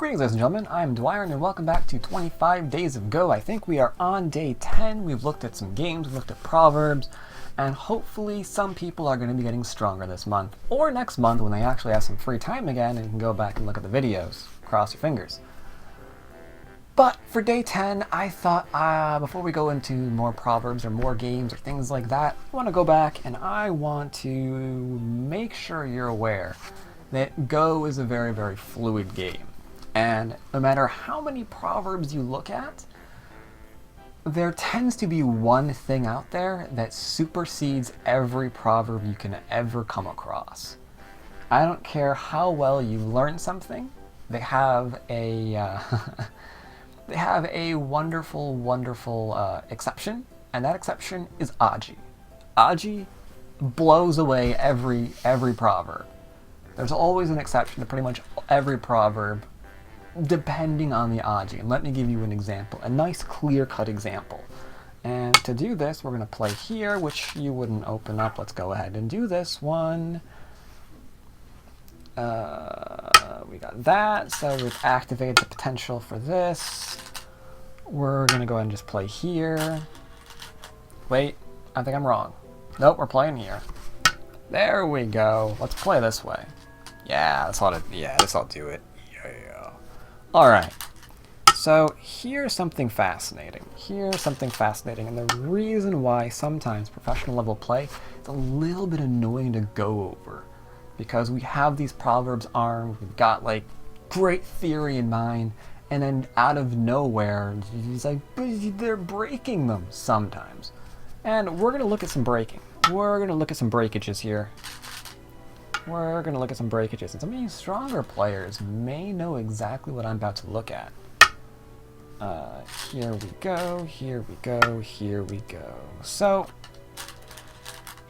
Greetings, ladies and gentlemen. I'm Dwyrin, and welcome back to 25 Days of Go. I think we are on day 10. We've looked at some games, we've looked at proverbs, and hopefully some people are going to be getting stronger this month, or next month when they actually have some free time again and can go back and look at the videos. Cross your fingers. But for day 10, I thought before we go into more proverbs or more games or things like that, I want to go back and I want to make sure you're aware that Go is a very, very fluid game. And no matter how many proverbs you look at, there tends to be one thing out there that supersedes every proverb you can ever come across. I don't care how well you learn something, they have a they have a wonderful, wonderful exception, and that exception is Aji. Aji blows away every proverb. There's always an exception to pretty much every proverb, depending on the Aji. And let me give you an example, a nice clear-cut example. And to do this, we're going to play here, which you wouldn't open up. Let's go ahead and do this one. We got that, so we've activated the potential for this. We're going to go ahead and just play here. Wait, I think I'm wrong. Nope, we're playing here. There we go. Let's play this way. Yeah, this ought to do it. Yeah. Alright, so here's something fascinating. And the reason why sometimes professional level play is a little bit annoying to go over. Because we have these proverbs armed, we've got like great theory in mind, and then out of nowhere, he's like, they're breaking them sometimes. And we're going to look at some breaking. We're going to look at some breakages here. And some of you stronger players may know exactly what I'm about to look at. Here we go. So,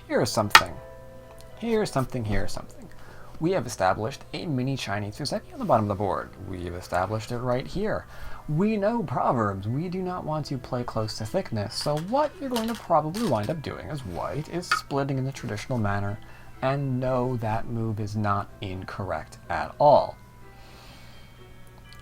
here's something. We have established a mini Chinese Housetop on the bottom of the board. We've established it right here. We know proverbs. We do not want to play close to thickness, so what you're going to probably wind up doing as white is splitting in the traditional manner, and no, that move is not incorrect at all.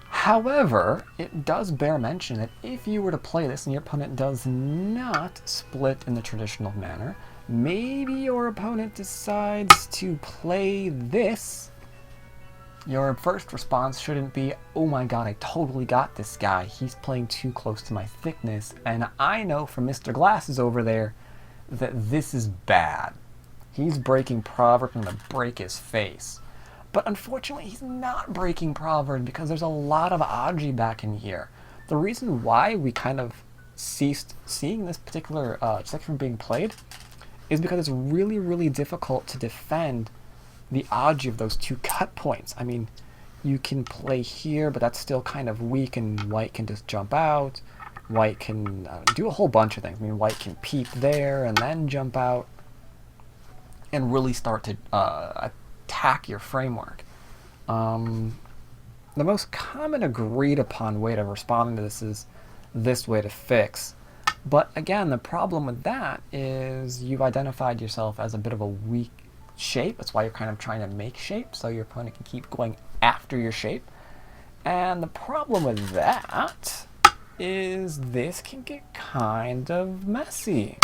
However, it does bear mention that if you were to play this and your opponent does not split in the traditional manner, maybe your opponent decides to play this, your first response shouldn't be, oh my god, I totally got this guy, he's playing too close to my thickness, and I know from Mr. Glasses over there that this is bad. He's breaking proverb and I'm going to break his face. But unfortunately, he's not breaking proverb because there's a lot of Aji back in here. The reason why we kind of ceased seeing this particular section being played is because it's really, really difficult to defend the Aji of those two cut points. I mean, you can play here, but that's still kind of weak, and white can just jump out. White can do a whole bunch of things. I mean, white can peep there and then jump out and really start to attack your framework. The most common agreed upon way to responding to this is this way to fix. But again, the problem with that is you've identified yourself as a bit of a weak shape. That's why you're kind of trying to make shape, so your opponent can keep going after your shape. And the problem with that is this can get kind of messy.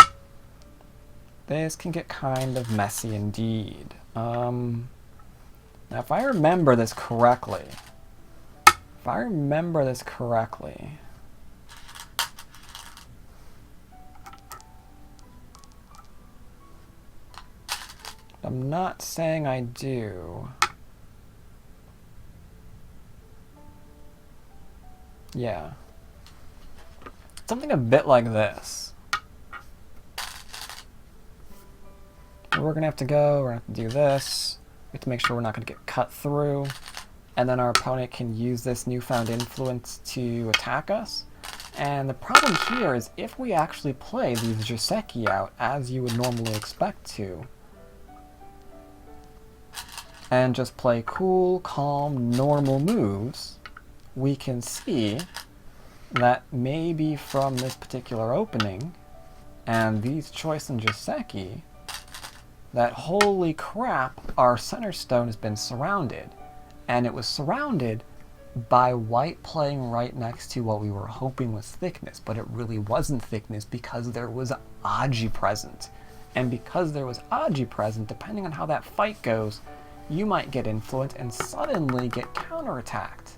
Indeed. Now, if I remember this correctly, I'm not saying I do. Yeah. Something a bit like this. We're going to have to go, we're going to have to do this. We have to make sure we're not going to get cut through. And then our opponent can use this newfound influence to attack us. And the problem here is if we actually play these Joseki out as you would normally expect to, and just play cool, calm, normal moves, we can see that maybe from this particular opening and these choice and Joseki, that holy crap, our center stone has been surrounded. And it was surrounded by white playing right next to what we were hoping was thickness, but it really wasn't thickness because there was Aji present. And because there was Aji present, depending on how that fight goes, you might get influenced and suddenly get counterattacked.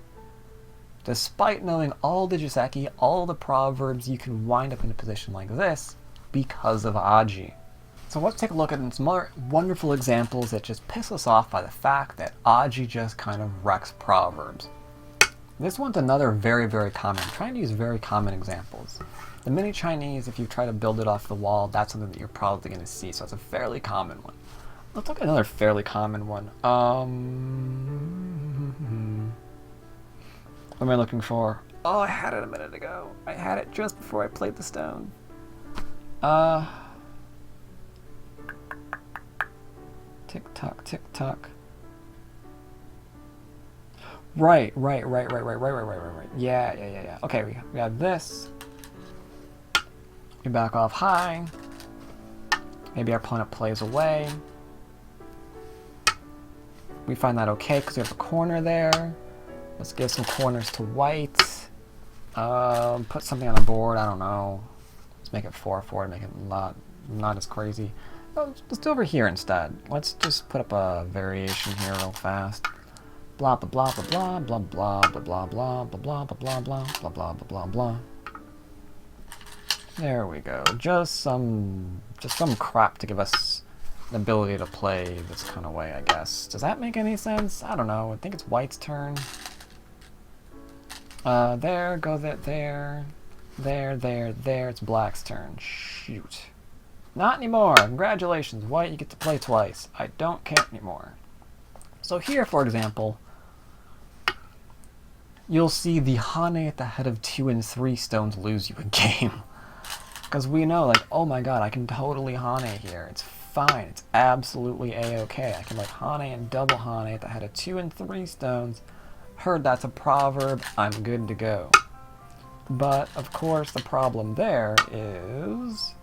Despite knowing all the Joseki, all the proverbs, you can wind up in a position like this because of Aji. So let's take a look at some other wonderful examples that just piss us off by the fact that Aji just kind of wrecks proverbs. This one's another very, very common. I'm trying to use very common examples. The mini Chinese, if you try to build it off the wall, that's something that you're probably going to see, so it's a fairly common one. Let's look at another fairly common one. What am I looking for? Oh, I had it a minute ago. I had it just before I played the stone. Tick tock, tick tock. Right. Yeah. Okay, we have this. We back off high. Maybe our opponent plays away. We find that okay because we have a corner there. Let's give some corners to white. Put something on the board, I don't know. Let's make it 4-4 to make it not as crazy. Let's do over here instead. Let's just put up a variation here real fast. Blah blah blah blah blah blah blah blah blah blah blah blah blah blah blah blah blah blah blah. There we go. Just some crap to give us the ability to play this kind of way, I guess. Does that make any sense? I don't know. I think it's white's turn. There, go there. It's black's turn. Shoot. Not anymore. Congratulations, white, you get to play twice. I don't care anymore. So here, for example, you'll see the Hane at the head of 2 and 3 stones lose you a game. Because we know, like, oh my god, I can totally Hane here. It's fine. It's absolutely a-okay. I can, like, Hane and double Hane at the head of 2 and 3 stones. Heard that's a proverb. I'm good to go. But, of course, the problem there is...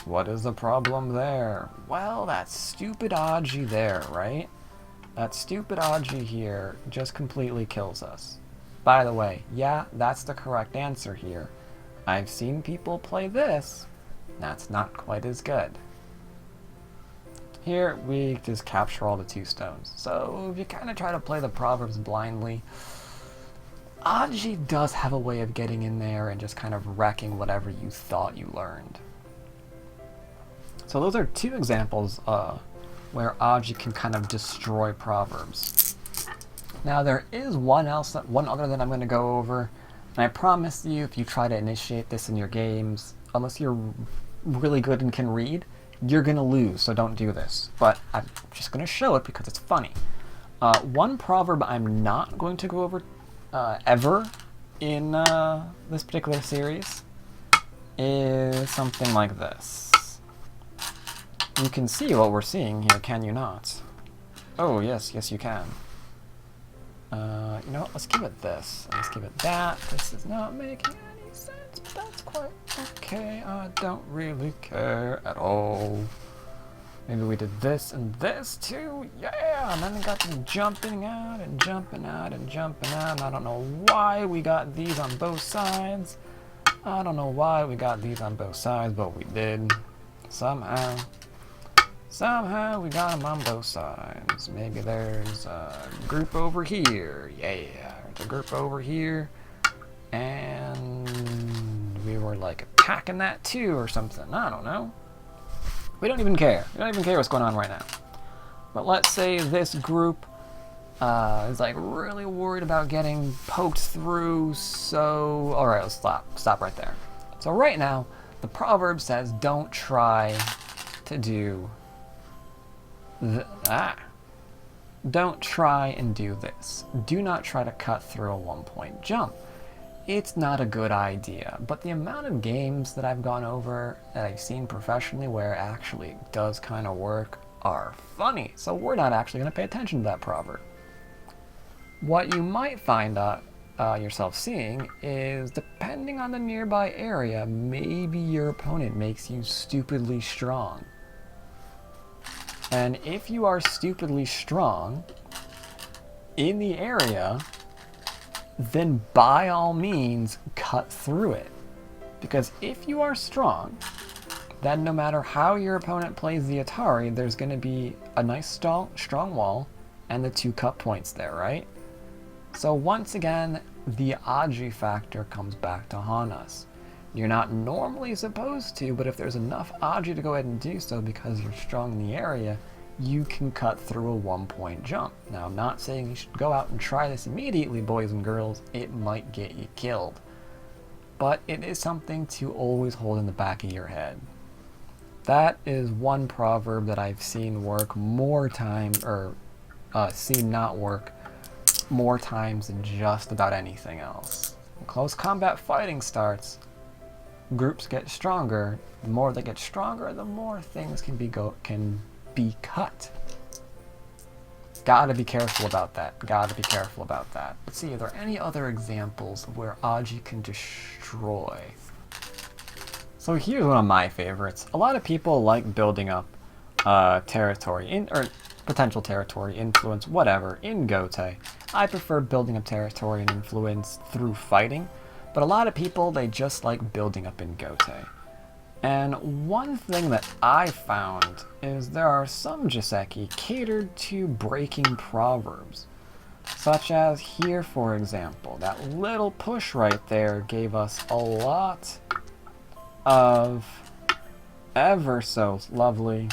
What is the problem there? Well, that stupid Aji there, right? That stupid Aji here just completely kills us. By the way, yeah, that's the correct answer here. I've seen people play this. That's not quite as good. Here, we just capture all the 2 stones. So, if you kind of try to play the proverbs blindly, Aji does have a way of getting in there and just kind of wrecking whatever you thought you learned. So those are 2 examples where Aji can kind of destroy proverbs. Now there is one other that I'm going to go over, and I promise you if you try to initiate this in your games, unless you're really good and can read, you're going to lose, so don't do this. But I'm just going to show it because it's funny. One proverb I'm not going to go over ever in this particular series is something like this. You can see what we're seeing here, can you not? Oh, yes, you can. You know what, let's give it this. Let's give it that. This is not making any sense, but that's quite okay. I don't really care at all. Maybe we did this and this too. Yeah, and then we got them jumping out and jumping out and jumping out. And I don't know why we got these on both sides. I don't know why we got these on both sides, but we did. Somehow we got them on both sides. Maybe there's a group over here. Yeah, there's a group over here. And we were like attacking that too or something. I don't know. We don't even care. We don't even care what's going on right now. But let's say this group is like really worried about getting poked through. So, all right, let's stop right there. So right now, the proverb says, don't try to do Don't try and do this. Do not try to cut through a 1-point jump. It's not a good idea, but the amount of games that I've gone over that I've seen professionally where it actually does kind of work are funny, so we're not actually going to pay attention to that proverb. What you might find yourself seeing is, depending on the nearby area, maybe your opponent makes you stupidly strong. And if you are stupidly strong in the area, then by all means cut through it. Because if you are strong, then no matter how your opponent plays the Atari, there's going to be a nice strong wall and the 2 cut points there, right? So once again, the Aji factor comes back to haunt us. You're not normally supposed to, but if there's enough Aji to go ahead and do so because you're strong in the area, you can cut through a 1-point jump. Now, I'm not saying you should go out and try this immediately, boys and girls. It might get you killed. But it is something to always hold in the back of your head. That is one proverb that I've seen work more times, or seen not work more times than just about anything else. When close combat fighting starts, groups get stronger. The more they get stronger, the more things can be cut. Gotta be careful about that. Gotta be careful about that. Let's see, are there any other examples of where Aji can destroy? So here's one of my favorites. A lot of people like building up territory, or potential territory, influence, whatever, in Gote. I prefer building up territory and influence through fighting, but a lot of people, they just like building up in Gote. And one thing that I found is there are some Joseki catered to breaking proverbs. Such as here, for example. That little push right there gave us a lot of ever so lovely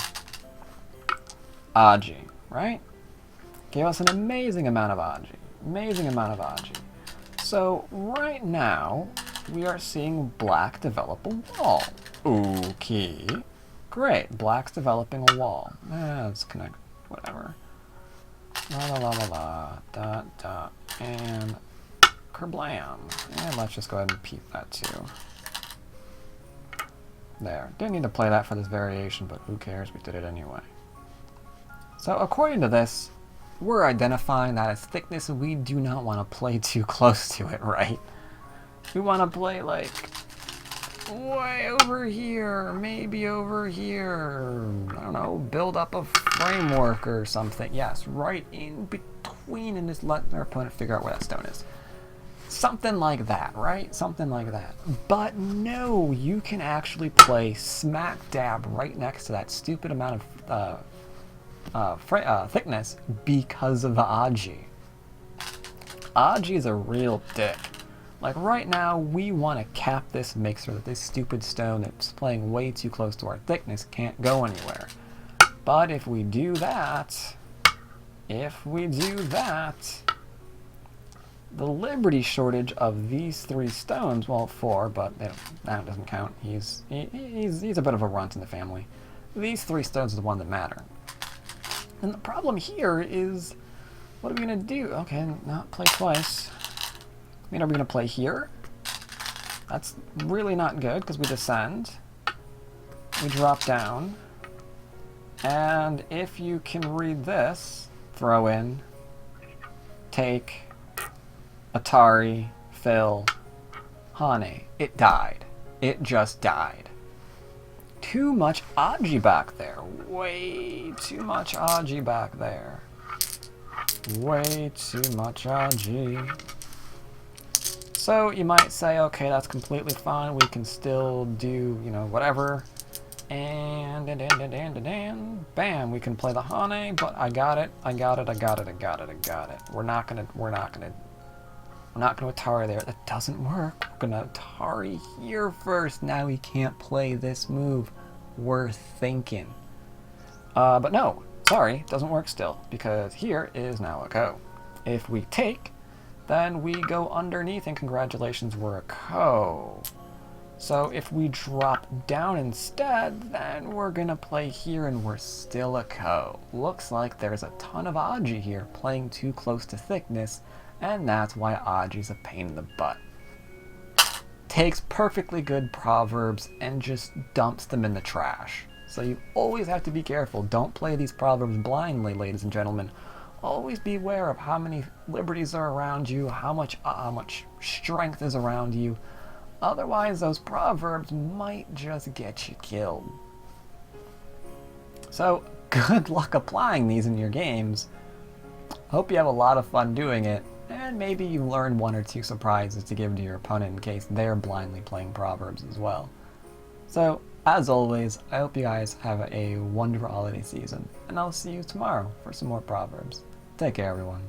Aji, right? Gave us an amazing amount of Aji. Amazing amount of Aji. So right now, we are seeing black develop a wall. Okay. Great. Black's developing a wall. Let's connect. Whatever. La la la la la. Dot dot. And kerblam. And let's just go ahead and repeat that too. There. Didn't need to play that for this variation, but who cares? We did it anyway. So according to this, we're identifying that as thickness, and we do not want to play too close to it, right? We want to play like way over here, maybe over here. I don't know, build up a framework or something. Yes, right in between, and just let our opponent figure out where that stone is. Something like that, right? Something like that. But no, you can actually play smack dab right next to that stupid amount of thickness because of the Aji. Aji is a real dick. Like right now, we want to cap this and make sure that this stupid stone that's playing way too close to our thickness can't go anywhere. But if we do that, the Liberty shortage of these 3 stones, well, 4, but that doesn't count. He's a bit of a runt in the family. These 3 stones are the one that matter. And the problem here is, what are we going to do? Okay, not play twice. I mean, are we going to play here? That's really not good, because we descend. We drop down. And if you can read this, throw in, take, Atari, fill, Hane. It died. It just died. Too much Aji back there. Way too much Aji back there. Way too much Aji. So you might say, okay, that's completely fine. We can still do, you know, whatever. And bam, we can play the Hane, but I got it. We're not gonna Atari there. That doesn't work. We're gonna Atari here first. Now we can't play this move. We're thinking. But no, sorry, doesn't work still, because here is now a ko. If we take, then we go underneath, and congratulations, we're a ko. So if we drop down instead, then we're gonna play here, and we're still a ko. Looks like there's a ton of Aji here playing too close to thickness, and that's why Aji's a pain in the butt. Takes perfectly good proverbs and just dumps them in the trash. So you always have to be careful. Don't play these proverbs blindly, ladies and gentlemen. Always be aware of how many liberties are around you, how much strength is around you. Otherwise, those proverbs might just get you killed. So, good luck applying these in your games. Hope you have a lot of fun doing it, and and maybe you learn one or two surprises to give to your opponent in case they're blindly playing Proverbs as well. So, as always, I hope you guys have a wonderful holiday season, and I'll see you tomorrow for some more Proverbs. Take care, everyone.